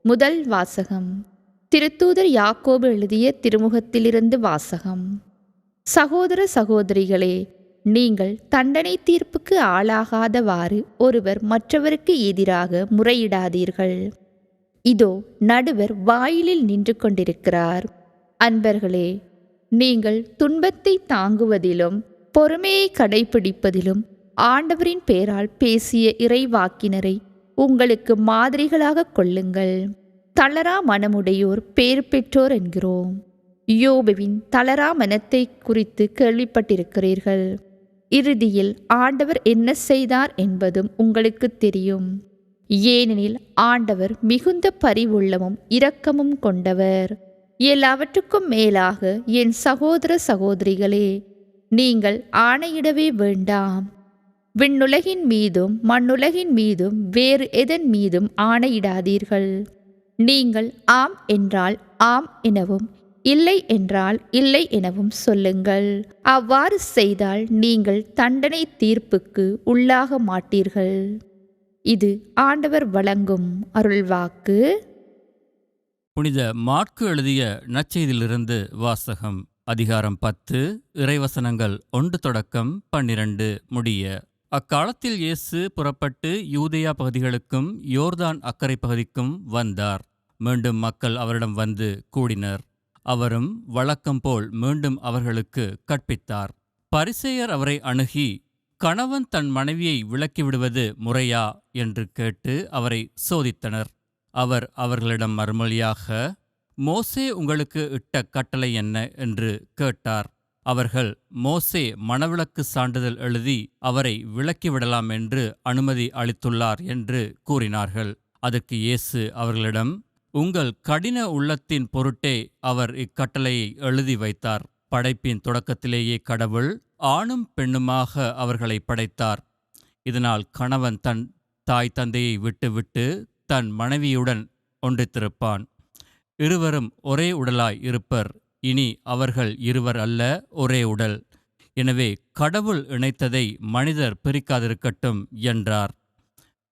முதல் வாசகம். திருத்தூதர் யாக்கோபு எழுதிய திருமுகத்திலிருந்து வாசகம். சகோதர சகோதரிகளே, நீங்கள் தண்டனை தீர்ப்புக்கு ஆளாகாதவாறு ஒருவர் மற்றவருக்கு எதிராக முறையிடாதீர்கள். இதோ நடுவர் வாயிலில் நின்று கொண்டிருக்கிறார். அன்பர்களே, நீங்கள் துன்பத்தை தாங்குவதிலும் பொறுமையை கடைபிடிப்பதிலும் ஆண்டவரின் பெயரால் பேசிய இறைவாக்கினரை உங்களுக்கு மாதிரிகளாக கொள்ளுங்கள். தளரா மனமுடையோர் பேறு பெற்றோர் என்கிறோம். யோபுவின் தளரா மனத்தை குறித்து கேள்விப்பட்டிருக்கிறீர்கள். இறுதியில் ஆண்டவர் என்ன செய்தார் என்பதும் உங்களுக்கு தெரியும். ஏனெனில் ஆண்டவர் மிகுந்த பரிவுள்ளமும் இரக்கமும் கொண்டவர். எல்லாவற்றுக்கும் மேலாக என் சகோதர சகோதரிகளே, நீங்கள் ஆணையிடவே வேண்டாம். விண்ணுலகின் மீதும் மண்ணுலகின் மீதும் வேறு எதன் மீதும் ஆணையிடாதீர்கள். நீங்கள் ஆம் என்றால் ஆம் எனவும் இல்லை என்றால் இல்லை எனவும் சொல்லுங்கள். அவ்வாறு செய்தால் நீங்கள் தண்டனை தீர்ப்புக்கு உள்ளாக மாட்டீர்கள். இது ஆண்டவர் வழங்கும் அருள்வாக்கு. புனித மாற்கு எழுதிய நற்செய்தியிலிருந்து வாசகம். அதிகாரம் 10, இறைவசனங்கள் 1 தொடக்கம் 12 முடிய. அக்காலத்தில் இயேசு புறப்பட்டு யூதேயா பகுதிகளுக்கும் யோர்தான் அக்கரை பகுதிக்கும் வந்தார். மீண்டும் மக்கள் அவரிடம் வந்து கூடினர். அவரும் வழக்கம்போல் மீண்டும் அவர்களுக்கு கற்பித்தார். பரிசேயர் அவரை அணுகி, கணவன் தன் மனைவியை விலக்கிவிடுவது முறையா என்று கேட்டு அவரை சோதித்தனர். அவர் அவர்களிடம் மறுமொழியாக, மோசே உங்களுக்கு இட்ட கட்டளை என்ன என்று கேட்டார். அவர்கள், மோசே மணவிலக்கு சான்றிதழ் எழுதி அவரை விலக்கிவிடலாம் என்று அனுமதி அளித்துள்ளார் என்று கூறினார்கள். அதற்கு இயேசு அவர்களிடம், உங்கள் கடின உள்ளத்தின் பொருட்டே அவர் இக்கட்டளையை எழுதி வைத்தார். படைப்பின் தொடக்கத்திலேயே கடவுள் ஆணும் பெண்ணுமாக அவர்களை படைத்தார். இதனால் கணவன் தன் தாய் தந்தையை விட்டுவிட்டு தன் மனைவியுடன் ஒன்றித்திருப்பான். இருவரும் ஒரே உடலாய் இருப்பர். இனி அவர்கள் இருவர் அல்ல, ஒரே உடல். எனவே கடவுள் இணைத்ததை மனிதர் பிரிக்காதிருக்கட்டும் என்றார்.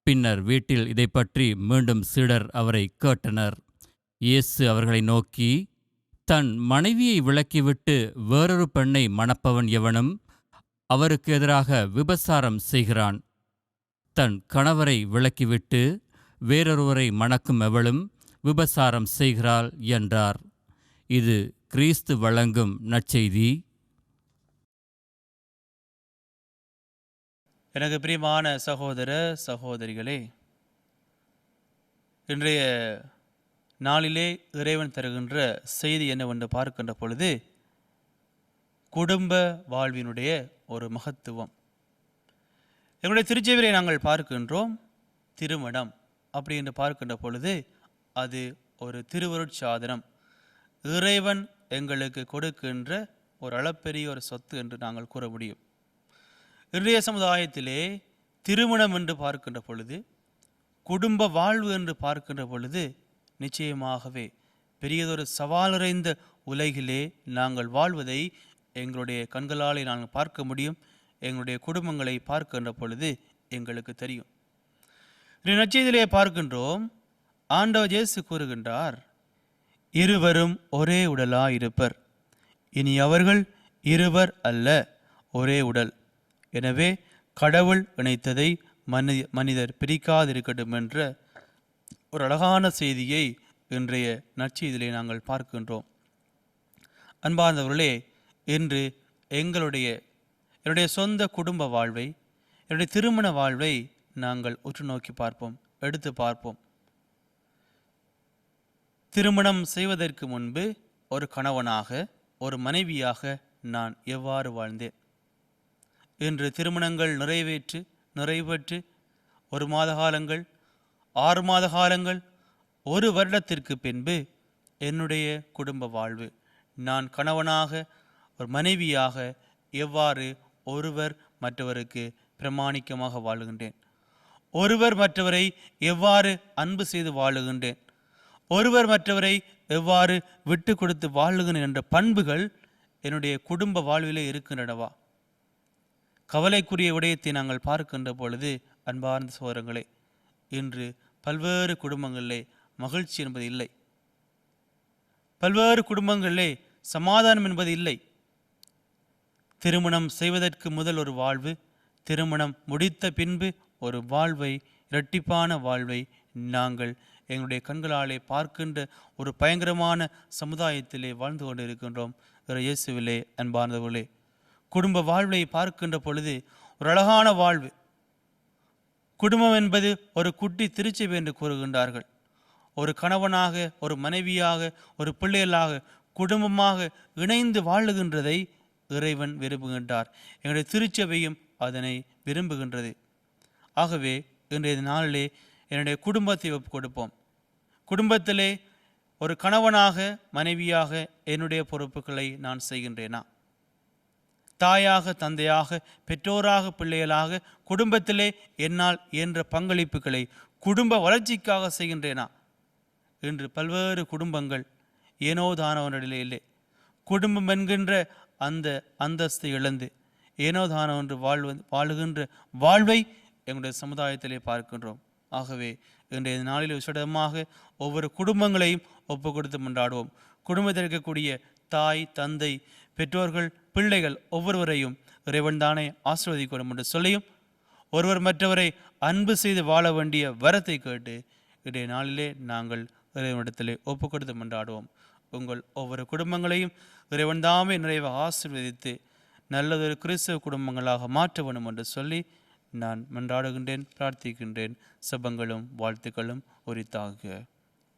பின்னர் வீட்டில் இதைப்பற்றி மீண்டும் சீடர் அவரை கேட்டனர். இயேசு அவர்களை நோக்கி, தன் மனைவியை விலக்கிவிட்டு வேறொரு பெண்ணை மணப்பவன் எவனும் அவருக்கு எதிராக விபசாரம் செய்கிறான். தன் கணவரை விலக்கிவிட்டு வேறொருவரை மணக்கும் எவளும் விபசாரம் செய்கிறாள் என்றார். இது கிறிஸ்து வழங்கும் நற்செய்தி. எனக்கு பிரியமான சகோதர சகோதரிகளே, இன்றைய நாளிலே இறைவன் தருகின்ற செய்தி என்னவென்று பார்க்கின்ற பொழுது, குடும்ப வாழ்வினுடைய ஒரு மகத்துவம். எங்களுடைய திருச்செவியை நாங்கள் பார்க்கின்றோம். திருமணம் அப்படி என்று பார்க்கின்ற பொழுது அது ஒரு திருவருட்சாதனம். இறைவன் எங்களுக்கு கொடுக்கின்ற ஒரு அளப்பெரிய ஒரு சொத்து என்று நாங்கள் கூற முடியும். இன்றைய சமுதாயத்திலே திருமணம் என்று பார்க்கின்ற பொழுது, குடும்ப வாழ்வு என்று பார்க்கின்ற பொழுது, நிச்சயமாகவே பெரியதொரு சவால் நிறைந்த உலகிலே நாங்கள் வாழ்வதை எங்களுடைய கண்களாலே நாங்கள் பார்க்க முடியும். எங்களுடைய குடும்பங்களை பார்க்கின்ற பொழுது எங்களுக்கு தெரியும். நற்செய்தியிலே பார்க்கின்றோம், ஆண்டவர் இயேசு கூறுகின்றார், இருவரும் ஒரே உடலாயிருப்பர். இனி அவர்கள் இருவர் அல்ல, ஒரே உடல். எனவே கடவுள் இணைத்ததை மனிதர் பிரிக்காதிருக்கட்டும் என்ற ஒரு அழகான செய்தியை இன்றைய நற்செய்தியிலே நாங்கள் பார்க்கின்றோம். அன்பார்ந்தவர்களே, இன்று என்னுடைய சொந்த குடும்ப வாழ்வை, என்னுடைய திருமண வாழ்வை நாங்கள் உற்று நோக்கி பார்ப்போம், எடுத்து பார்ப்போம். திருமணம் செய்வதற்கு முன்பு ஒரு கணவனாக, ஒரு மனைவியாக நான் எவ்வாறு வாழ்ந்தேன்? இன்று திருமணங்கள் நிறைவேற்று 1 மாத காலங்கள், 6 மாத காலங்கள், 1 வருடத்திற்கு பின்பு என்னுடைய குடும்ப வாழ்வு, நான் கணவனாக, ஒரு மனைவியாக எவ்வாறு ஒருவர் மற்றவருக்கு பிரமாணிக்கமாக வாழுகின்றேன், ஒருவர் மற்றவரை எவ்வாறு அன்பு செய்து வாழுகின்றேன், ஒருவர் மற்றவரை எவ்வாறு விட்டு கொடுத்து வாழுகின்றேன் என்ற பண்புகள் என்னுடைய குடும்ப வாழ்விலே இருக்கின்றனவா? கவலைக்குரிய விடயத்தை நாங்கள் பார்க்கின்ற பொழுது, அன்பார்ந்த சகோதரங்களே, இன்று பல்வேறு குடும்பங்களிலே மகிழ்ச்சி என்பது இல்லை. பல்வேறு குடும்பங்களிலே சமாதானம் என்பது இல்லை. திருமணம் செய்வதற்கு முதல் ஒரு வாழ்வு, திருமணம் முடித்த பின்பு ஒரு வாழ்வை, இரட்டிப்பான வாழ்வை நாங்கள் எங்களுடைய கண்களாலே பார்க்கின்ற ஒரு பயங்கரமான சமுதாயத்திலே வாழ்ந்து கொண்டு இருக்கின்றோம். இயேசுவிலே அன்பார்ந்தவர்களே, குடும்ப வாழ்வை பார்க்கின்ற பொழுது ஒரு அழகான வாழ்வு. குடும்பம் என்பது ஒரு குட்டி திருச்சபை என்று கூறுகின்றார்கள். ஒரு கணவனாக, ஒரு மனைவியாக, ஒரு பிள்ளைகளாக, குடும்பமாக இணைந்து வாழுகின்றதை இறைவன் விரும்புகின்றார். எங்களுடைய திருச்சபையும் அதனை விரும்புகின்றது. ஆகவே இன்றைய நாளிலே என்னுடைய குடும்பத்தை ஒப்புக் கொடுப்போம். குடும்பத்திலே ஒரு கணவனாக, மனைவியாக என்னுடைய பொறுப்புகளை நான் செய்கின்றேனா? தாயாக, தந்தையாக, பெற்றோராக, பிள்ளைகளாக குடும்பத்திலே என்னால் இயன்ற பங்களிப்புகளை குடும்ப வளர்ச்சிக்காக செய்கின்றேனா? இன்று பல்வேறு குடும்பங்கள் ஏனோ தானோ நிலையிலே குடும்பம் என்கின்ற அந்த அந்தஸ்தை இழந்து ஏனோ தானோ என்று வாழுகின்ற வாழ்வை எங்களுடைய சமுதாயத்திலே பார்க்கின்றோம். ஆகவே இன்றைய நாளில் விசேடமாக ஒவ்வொரு குடும்பங்களையும் ஒப்பு கொடுத்து கொண்டாடுவோம். குடும்பத்தில் இருக்கக்கூடிய தாய், தந்தை, பெற்றோர்கள், பிள்ளைகள் ஒவ்வொருவரையும் இறைவன் தானே ஆசீர்வதிக்கணும் என்று சொல்லியும் ஒருவர் மற்றவரை அன்பு செய்து வாழ வேண்டிய வரத்தை கேட்டு இன்றைய நாளிலே நாங்கள் இறைவனிடத்திலே ஒப்பு கொடுத்து கொண்டாடுவோம். உங்கள் ஒவ்வொரு குடும்பங்களையும் இறைவன் தாமே நிறைவாக ஆசீர்வதித்து நல்லதொரு கிறிஸ்தவ குடும்பங்களாக மாற்ற வேண்டும் என்று சொல்லி நான் மன்றாடுகின்றேன், பிரார்த்திக்கின்றேன். செபங்களும் வாழ்த்துக்களும் உரித்தாக.